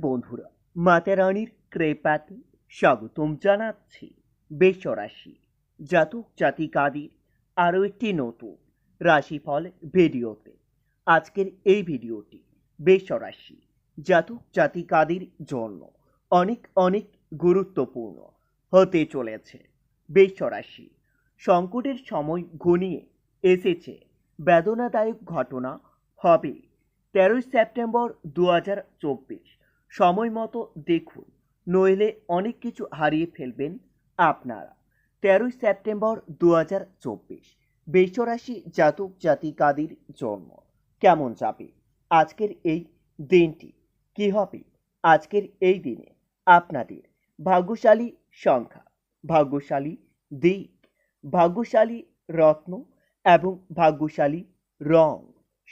বন্ধুরা, মাতা রানীর কৃপাতে স্বাগতম জানাচ্ছি বেশরাশি জাতক জাতিকাদের আরও একটি নতুন রাশিফল ভিডিওতে। আজকের এই ভিডিওটি বেশরাশি জাতক জাতিকাদের জন্য অনেক অনেক গুরুত্বপূর্ণ হতে চলেছে। বেশরাশি সংকটের সময় ঘনিয়ে এসেছে, বেদনাদায়ক ঘটনা হবে 13 সেপ্টেম্বর 2024। সময় মতো দেখুন, নইলে অনেক কিছু হারিয়ে ফেলবেন আপনারা। 13 সেপ্টেম্বর 2024 বৃষরাশি জাতক জাতিকাদের জন্য কেমন যাবে আজকের এই দিনটি? কি হবে আজকের এই দিনে আপনাদের ভাগ্যশালী সংখ্যা, ভাগ্যশালী দিক, ভাগ্যশালী রত্ন এবং ভাগ্যশালী রং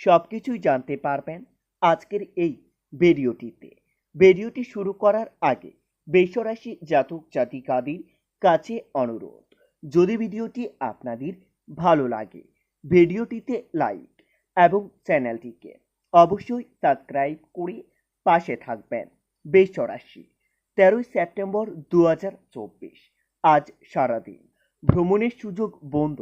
সবকিছুই জানতে পারবেন আজকের এই ভিডিওটিতে। ভিডিওটি শুরু করার আগে বৃষরাশি জাতক জাতিকাদের কাছে অনুরোধ, যদি ভিডিওটি আপনাদের ভালো লাগে ভিডিওটিতে লাইক এবং চ্যানেলটিকে অবশ্যই সাবস্ক্রাইব করে পাশে থাকবেন। বৃষরাশি 13 সেপ্টেম্বর 2024 আজ সারাদিন ভ্রমণের সুযোগ বন্ধ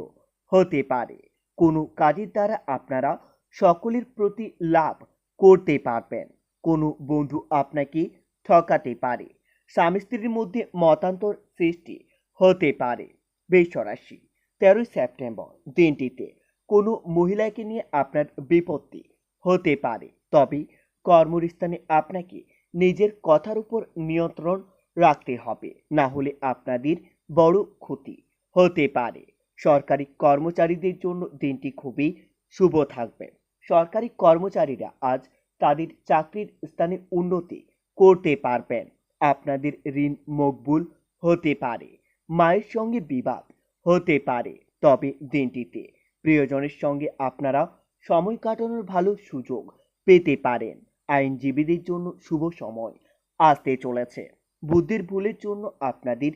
হতে পারে। কোনো কাজের দ্বারা আপনারা সকলের প্রতি লাভ করতে পারবেন। কোনো বন্ধু আপনাকে ঠকাতে পারে। স্বামী স্ত্রীর মধ্যে মতান্তর সৃষ্টি হতে পারে। বৃষরাশি 13 সেপ্টেম্বর দিনটিতে কোনো মহিলাকে নিয়ে আপনার বিপত্তি হতে পারে, তবে কর্মস্থানে আপনাকে নিজের কথার উপর নিয়ন্ত্রণ রাখতে হবে, না হলে আপনাদের বড় ক্ষতি হতে পারে। সরকারি কর্মচারীদের জন্য দিনটি খুবই শুভ থাকবে। সরকারি কর্মচারীরা আজ তাদের চাকরির স্থানে উন্নতি করতে পারবেন। আপনাদের ঋণ মকবুল হতে পারে। মায়ের সঙ্গে বিবাদ হতে পারে, তবে দিনটিতে প্রিয়জনের সঙ্গে আপনারা সময় কাটানোর ভালো সুযোগ পেতে পারেন। আইনজীবীদের জন্য শুভ সময় আসতে চলেছে। বুদ্ধির ভুলের জন্য আপনাদের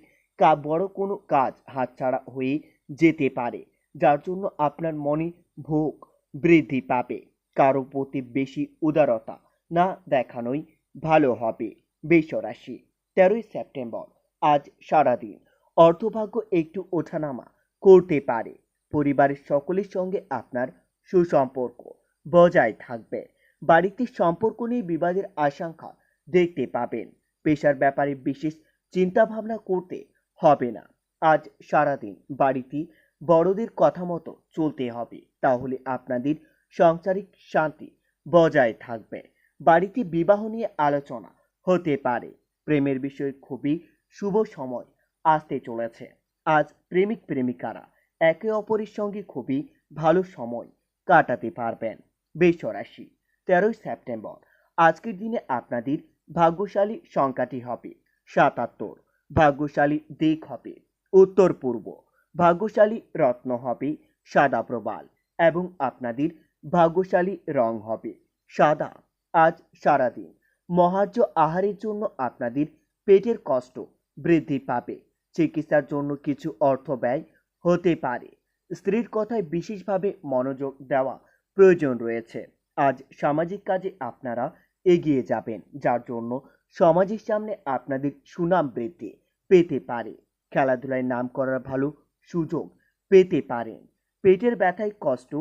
বড় কোনো কাজ হাতছাড়া হয়ে যেতে পারে, যার জন্য আপনার মনে ভোগ বৃদ্ধি পাবে। কারো প্রতি বেশি উদারতা না দেখানোই ভালো হবে। বৃষরাশি 13 সেপ্টেম্বর আজ সারাদিন অর্থভাগ্য একটু ওঠানামা করতে পারে। পরিবারের সকলের সঙ্গে আপনার সুসম্পর্ক বজায় থাকবে। বাড়িতে সম্পর্ক নিয়ে বিবাদের আশঙ্কা দেখতে পাবেন। পেশার ব্যাপারে বিশেষ চিন্তা ভাবনা করতে হবে না। আজ সারাদিন বাড়িতে বড়দের কথা মতো চলতে হবে, তাহলে আপনাদের সাংসারিক শান্তি বজায় থাকবে। বাড়িতে বিবাহ নিয়ে আলোচনা হতে পারে। প্রেমের বিষয়ে খুবই শুভ সময় আসতে চলেছে। আজ প্রেমিক প্রেমিকারা একে অপরের সঙ্গে খুবই ভালো সময় কাটাতে পারবেন। বৃষরাশি 13 সেপ্টেম্বর আজকের দিনে আপনাদের ভাগ্যশালী সংখ্যাটি হবে 77, ভাগ্যশালী দিক হবে উত্তর পূর্ব, ভাগ্যশালী রত্ন হবে সাদা প্রবাল এবং আপনাদের ভাগ্যশালী রং হবে সাদা। আজ সারাদিন মহার্ঘ আহারের জন্য আপনাদের পেটের কষ্ট বৃদ্ধি পাবে। চিকিৎসার জন্য কিছু অর্থ ব্যয় হতে পারে। স্ত্রীর কথায় বিশেষভাবে মনোযোগ দেওয়া প্রয়োজন রয়েছে। আজ সামাজিক কাজে আপনারা এগিয়ে যাবেন, যার জন্য সমাজের সামনে আপনাদের সুনাম বৃদ্ধি পেতে পারে। খেলাধুলায় নাম করার ভালো সুযোগ পেতে পারেন। পেটের ব্যথায় কষ্ট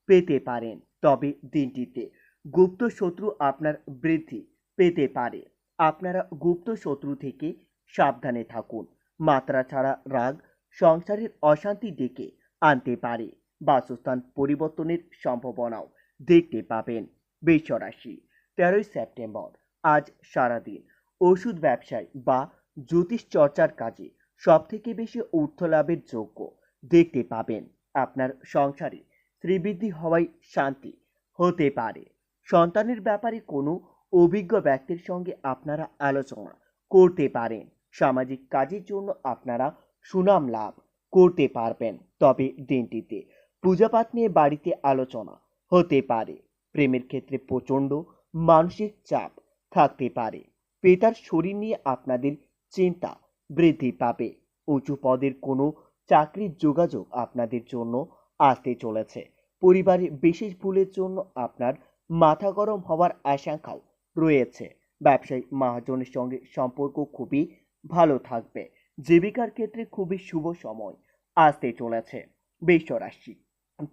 পেতে পারেন, তবে দিনটিতে গুপ্ত শত্রু আপনার বৃদ্ধি পেতে পারে। আপনারা গুপ্ত শত্রু থেকে সাবধানে থাকুন। মাত্রা ছাড়া রাগ সংসারের অশান্তি ডেকে আনতে পারে। বাসস্থান পরিবর্তনের সম্ভাবনাও দেখতে পাবেন। বৃষরাশি 13 সেপ্টেম্বর আজ সারাদিন ওষুধ ব্যবসায় বা জ্যোতিষ চর্চার কাজে সবথেকে বেশি অর্থ লাভের যোগ্য দেখতে পাবেন। আপনার সংসারে শ্রীবৃদ্ধি হওয়ায় শান্তি হতে পারে। সন্তানের ব্যাপারে কোনো অভিজ্ঞ ব্যক্তির সঙ্গে আপনারা আলোচনা করতে পারেন। সামাজিক কাজের জন্য আপনারা সুনাম লাভ করতে পারবেন, তবে দিনটিতে পূজাপাঠ নিয়ে বাড়িতে আলোচনা হতে পারে। প্রেমের ক্ষেত্রে প্রচণ্ড মানসিক চাপ থাকতে পারে। পিতার শরীর নিয়ে আপনাদের চিন্তা বৃদ্ধি পাবে। উঁচু পদের কোনো চাকরির যোগাযোগ আপনাদের জন্য আসতে চলেছে। পরিবারে বিশেষ ভুলের জন্য আপনার মাথা গরম হওয়ার আশঙ্কাও রয়েছে। ব্যবসায়ী মহাজনের সঙ্গে সম্পর্ক খুবই ভালো থাকবে। জীবিকার ক্ষেত্রে খুবই শুভ সময় আসতে চলেছে। বৃষ রাশি,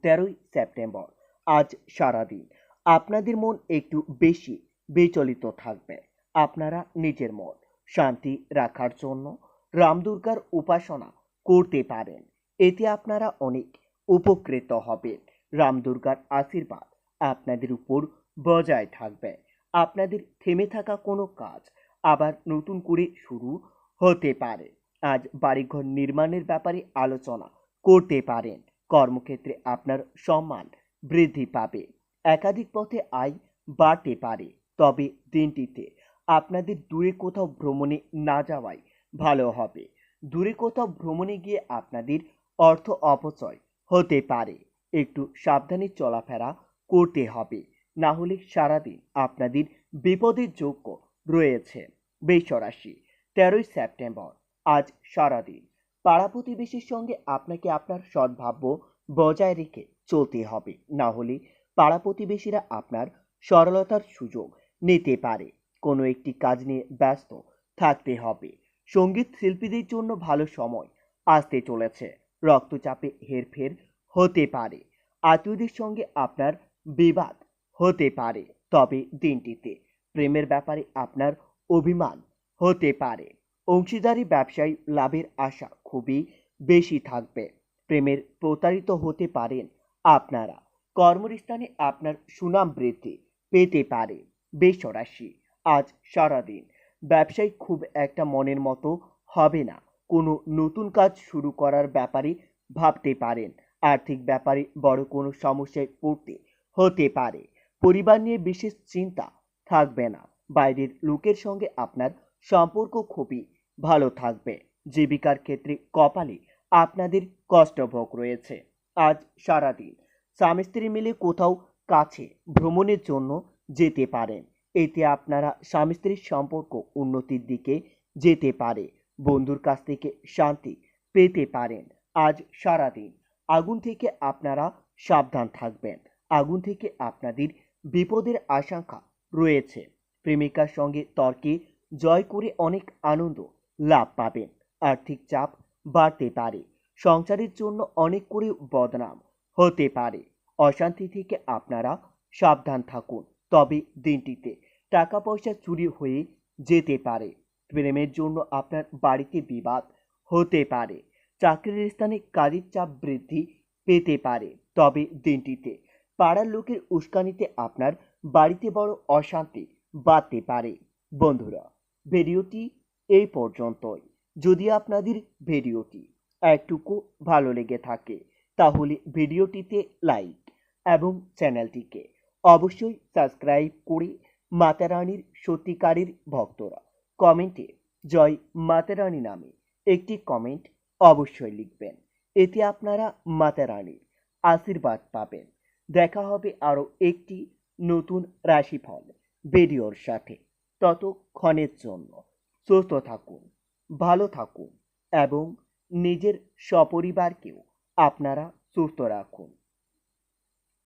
13ই সেপ্টেম্বর, আজ সারাদিন আপনাদের মন একটু বেশি বিচলিত থাকবে। আপনারা নিজের মন শান্তি রাখার জন্য রামদুর্গার উপাসনা করতে পারেন। এতে আপনারা অনেক উপকৃত হবেন। রামদুর্গার আশীর্বাদ আপনাদের উপর বজায় থাকবে। আপনাদের থেমে থাকা কোনো কাজ আবার নতুন করে শুরু হতে পারে। আজ বাড়িঘর নির্মাণের ব্যাপারে আলোচনা করতে পারেন। কর্মক্ষেত্রে আপনার সম্মান বৃদ্ধি পাবে। একাধিক পথে আয় বাড়তে পারে। তবে দিনটিতে আপনাদের দূরে কোথাও ভ্রমণে না যাওয়াই ভালো হবে। দূরে কোথাও ভ্রমণে গিয়ে আপনাদের অর্থ অপচয় হতে পারে। একটু সাবধানে চলাফেরা করতে হবে, না হলে সারাদিন আপনাদের বিপদের যোগ্য রয়েছে। বৃষ রাশি, 13ই সেপ্টেম্বর, আজ সারাদিন পাড়া প্রতিবেশীর সঙ্গে আপনাকে আপনার সদ্ভাব্য বজায় রেখে চলতে হবে, না হলে পাড়া প্রতিবেশীরা আপনার সরলতার সুযোগ নিতে পারে। কোনো একটি কাজ নিয়ে ব্যস্ত থাকতে হবে। সঙ্গীত শিল্পীদের জন্য ভালো সময় আসতে চলেছে। রক্তচাপে হেরফের হতে পারে। আত্মীয়দের সঙ্গে আপনার বিবাদ হতে পারে। তবে দিনটিতে প্রেমের ব্যাপারে আপনার অভিমান হতে পারে। অংশীদারি ব্যবসায় লাভের আশা খুবই বেশি থাকবে। প্রেমের প্রতারিত হতে পারেন আপনারা। কর্মস্থানে আপনার সুনাম বৃদ্ধি পেতে পারে। বৃষ রাশি, আজ সারাদিন ব্যবসায় খুব একটা মনের মতো হবে না। কোনো নতুন কাজ শুরু করার ব্যাপারে ভাবতে পারেন। আর্থিক ব্যাপারে বড় কোনো সমস্যায় পড়তে হতে পারে। পরিবার নিয়ে বিশেষ চিন্তা থাকবে না। বাইরের লোকের সঙ্গে আপনার সম্পর্ক খুবই ভালো থাকবে। জীবিকার ক্ষেত্রে কপালে আপনাদের কষ্টভোগ রয়েছে। আজ সারাদিন স্বামী স্ত্রী মিলে কোথাও কাছে ভ্রমণের জন্য যেতে পারেন। এতে আপনারা স্বামী স্ত্রীর সম্পর্ক উন্নতির দিকে যেতে পারে। বন্ধুর কাছ থেকে শান্তি পেতে পারেন। আজ সারাদিন আগুন থেকে আপনারা সাবধান থাকবেন। আগুন থেকে আপনাদের বিপদের আশঙ্কা রয়েছে। প্রেমিকার সঙ্গে তর্কে জয় করে অনেক আনন্দ লাভ পাবেন। আর্থিক চাপ বাড়তে পারে। সংসারের জন্য অনেক করে বদনাম হতে পারে। অশান্তি থেকে আপনারা সাবধান থাকুন। তবে দিনটিতে টাকা পয়সা চুরি হয়ে যেতে পারে। প্রেমের জন্য আপনার বাড়িতে বিবাদ হতে পারে। চাকরির স্থানে কাজের চাপ বৃদ্ধি পেতে পারে। তবে দিনটিতে পাড়ার লোকের উস্কানিতে আপনার বাড়িতে বড় অশান্তি বাড়তে পারে। বন্ধুরা, ভিডিওটি এই পর্যন্তই। যদি আপনাদের ভিডিওটি একটুকু ভালো লেগে থাকে তাহলে ভিডিওটিতে লাইক এবং চ্যানেলটিকে অবশ্যই সাবস্ক্রাইব করে মাতা রানীর সত্যিকারের ভক্তরা কমেন্টে জয় মাতা রানী নামে একটি কমেন্ট অবশ্যই লিখবেন। এতে আপনারা মাতা রানীর আশীর্বাদ পাবেন। দেখা হবে আরও একটি নতুন রাশিফল ভিডিওর সাথে। ততক্ষণের জন্য সুস্থ থাকুন, ভালো থাকুন এবং নিজের সপরিবারকেও আপনারা সুস্থ রাখুন।